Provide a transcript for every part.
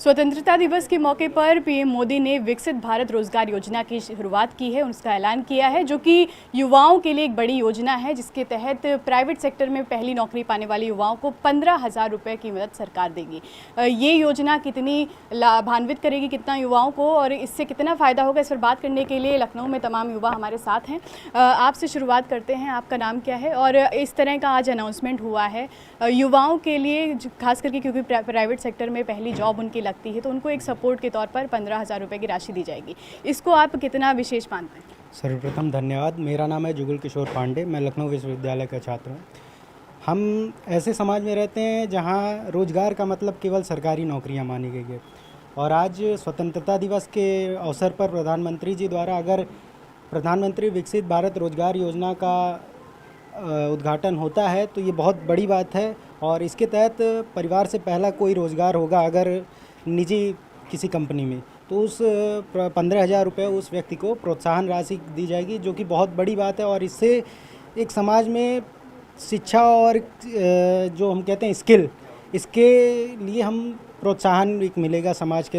स्वतंत्रता दिवस के मौके पर पीएम मोदी ने विकसित भारत रोजगार योजना की शुरुआत की है, उसका ऐलान किया है, जो कि युवाओं के लिए एक बड़ी योजना है, जिसके तहत प्राइवेट सेक्टर में पहली नौकरी पाने वाले युवाओं को 15,000 रुपये की मदद सरकार देगी। ये योजना कितनी लाभान्वित करेगी कितना युवाओं को और इससे कितना फ़ायदा होगा, इस पर बात करने के लिए लखनऊ में तमाम युवा हमारे साथ हैं। आपसे शुरुआत करते हैं, आपका नाम क्या है और इस तरह का आज अनाउंसमेंट हुआ है युवाओं के लिए, खास करके क्योंकि प्राइवेट सेक्टर में पहली जॉब उनकी लगती है तो उनको एक सपोर्ट के तौर पर 15,000 रुपये की राशि दी जाएगी। इसको आप कितना विशेष मानते हैं? सर्वप्रथम धन्यवाद। मेरा नाम है जुगल किशोर पांडे, मैं लखनऊ विश्वविद्यालय का छात्र हूँ। हम ऐसे समाज में रहते हैं जहाँ रोज़गार का मतलब केवल सरकारी नौकरियाँ मानी गई है और आज स्वतंत्रता दिवस के अवसर पर प्रधानमंत्री जी द्वारा अगर प्रधानमंत्री विकसित भारत रोजगार योजना का उद्घाटन होता है तो ये बहुत बड़ी बात है और इसके तहत परिवार से पहला कोई रोज़गार होगा अगर निजी किसी कंपनी में, तो उस 15,000 रुपये उस व्यक्ति को प्रोत्साहन राशि दी जाएगी, जो कि बहुत बड़ी बात है। और इससे एक समाज में शिक्षा और जो हम कहते हैं स्किल, इसके लिए हम प्रोत्साहन एक मिलेगा समाज के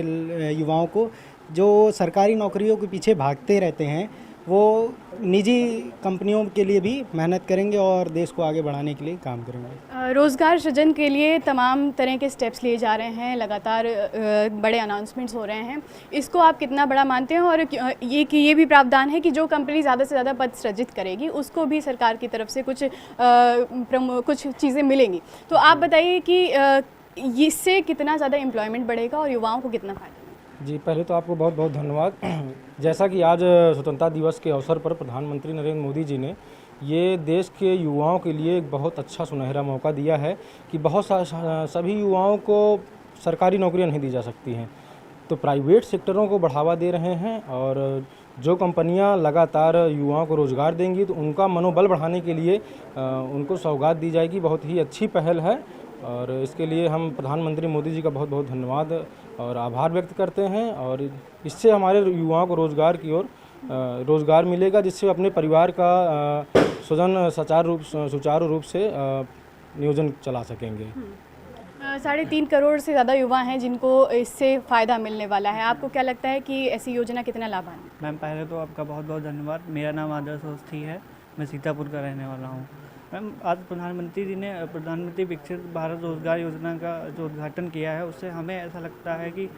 युवाओं को, जो सरकारी नौकरियों के पीछे भागते रहते हैं वो निजी कंपनियों के लिए भी मेहनत करेंगे और देश को आगे बढ़ाने के लिए काम करेंगे। रोज़गार सृजन के लिए तमाम तरह के स्टेप्स लिए जा रहे हैं, लगातार बड़े अनाउंसमेंट्स हो रहे हैं, इसको आप कितना बड़ा मानते हैं? और ये भी प्रावधान है कि जो कंपनी ज़्यादा से ज़्यादा पद सृजित करेगी उसको भी सरकार की तरफ से कुछ चीज़ें मिलेंगी, तो आप बताइए कि इससे कितना ज़्यादा एम्प्लॉयमेंट बढ़ेगा और युवाओं को कितना फ़ायदा? जी, पहले तो आपको बहुत बहुत धन्यवाद। जैसा कि आज स्वतंत्रता दिवस के अवसर पर प्रधानमंत्री नरेंद्र मोदी जी ने ये देश के युवाओं के लिए एक बहुत अच्छा सुनहरा मौका दिया है कि सभी युवाओं को सरकारी नौकरियां नहीं दी जा सकती हैं, तो प्राइवेट सेक्टरों को बढ़ावा दे रहे हैं और जो कंपनियां लगातार युवाओं को रोज़गार देंगी तो उनका मनोबल बढ़ाने के लिए उनको सौगात दी जाएगी। बहुत ही अच्छी पहल है और इसके लिए हम प्रधानमंत्री मोदी जी का बहुत बहुत धन्यवाद और आभार व्यक्त करते हैं। और इससे हमारे युवाओं को रोज़गार मिलेगा, जिससे अपने परिवार का स्वजन सुचारू रूप से नियोजन चला सकेंगे। 3.5 करोड़ से ज़्यादा युवा हैं जिनको इससे फ़ायदा मिलने वाला है। आपको क्या लगता है कि ऐसी योजना कितना लाभान्वित? मैम, पहले तो आपका बहुत बहुत धन्यवाद। मेरा नाम आदर्श अवस्थी है, मैं सीतापुर का रहने वाला हूँ। मैम, आज प्रधानमंत्री जी ने प्रधानमंत्री विकसित भारत रोजगार योजना का जो उद्घाटन किया है उससे हमें ऐसा लगता है कि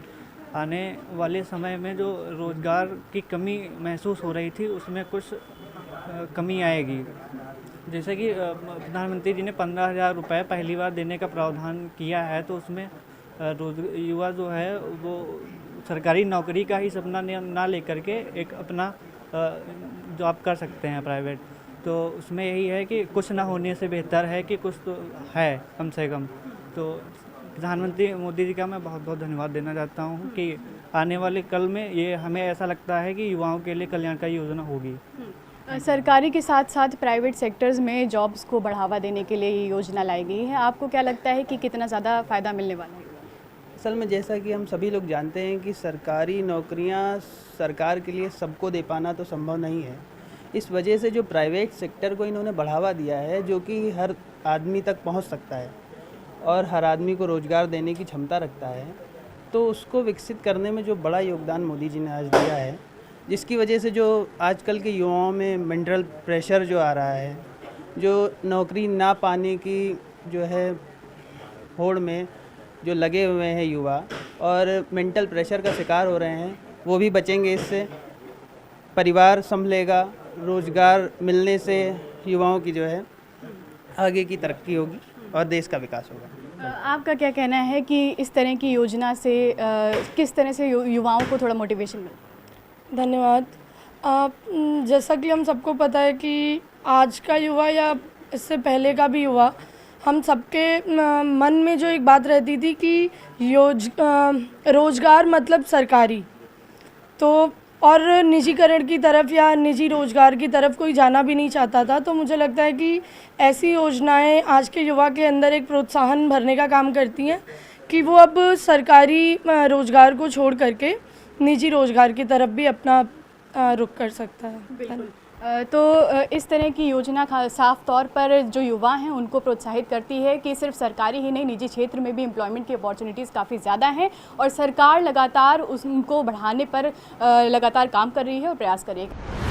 आने वाले समय में जो रोज़गार की कमी महसूस हो रही थी उसमें कुछ कमी आएगी। जैसे कि प्रधानमंत्री जी ने 15,000 रुपये पहली बार देने का प्रावधान किया है, तो उसमें युवा जो है वो सरकारी नौकरी का ही सपना ना लेकर के एक अपना जॉब कर सकते हैं प्राइवेट, तो उसमें यही है कि कुछ ना होने से बेहतर है कि कुछ तो है कम से कम। तो प्रधानमंत्री मोदी जी का मैं बहुत बहुत धन्यवाद देना चाहता हूँ कि आने वाले कल में ये हमें ऐसा लगता है कि युवाओं के लिए कल्याणकारी योजना होगी। सरकारी के साथ साथ प्राइवेट सेक्टर्स में जॉब्स को बढ़ावा देने के लिए ये योजना लाई गई है। आपको क्या लगता है कि कितना ज़्यादा फ़ायदा मिलने वाला है? असल में जैसा कि हम सभी लोग जानते हैं कि सरकारी नौकरियां सरकार के लिए सबको दे पाना तो संभव नहीं है। इस वजह से जो प्राइवेट सेक्टर को इन्होंने बढ़ावा दिया है, जो कि हर आदमी तक पहुंच सकता है और हर आदमी को रोज़गार देने की क्षमता रखता है, तो उसको विकसित करने में जो बड़ा योगदान मोदी जी ने आज दिया है, जिसकी वजह से जो आजकल के युवाओं में मेंटल प्रेशर जो आ रहा है, जो नौकरी ना पाने की जो है होड़ में जो लगे हुए हैं युवा और मेंटल प्रेशर का शिकार हो रहे हैं, वो भी बचेंगे। इससे परिवार संभलेगा, रोज़गार मिलने से युवाओं की जो है आगे की तरक्की होगी और देश का विकास होगा। आपका क्या कहना है कि इस तरह की योजना से किस तरह से युवाओं को थोड़ा मोटिवेशन मिले? धन्यवाद। जैसा कि हम सबको पता है कि आज का युवा या इससे पहले का भी युवा, हम सबके मन में जो एक बात रहती थी कि रोज़गार मतलब सरकारी, तो और निजीकरण की तरफ या निजी रोज़गार की तरफ कोई जाना भी नहीं चाहता था। तो मुझे लगता है कि ऐसी योजनाएं आज के युवा के अंदर एक प्रोत्साहन भरने का काम करती हैं कि वो अब सरकारी रोज़गार को छोड़ करके निजी रोज़गार की तरफ भी अपना रुख कर सकता है। बिल्कुल। तो इस तरह की योजना साफ तौर पर जो युवा हैं उनको प्रोत्साहित करती है कि सिर्फ सरकारी ही नहीं, निजी क्षेत्र में भी एम्प्लॉयमेंट की अपॉर्चुनिटीज़ काफ़ी ज़्यादा हैं और सरकार लगातार उनको बढ़ाने पर लगातार काम कर रही है और प्रयास कर रही है।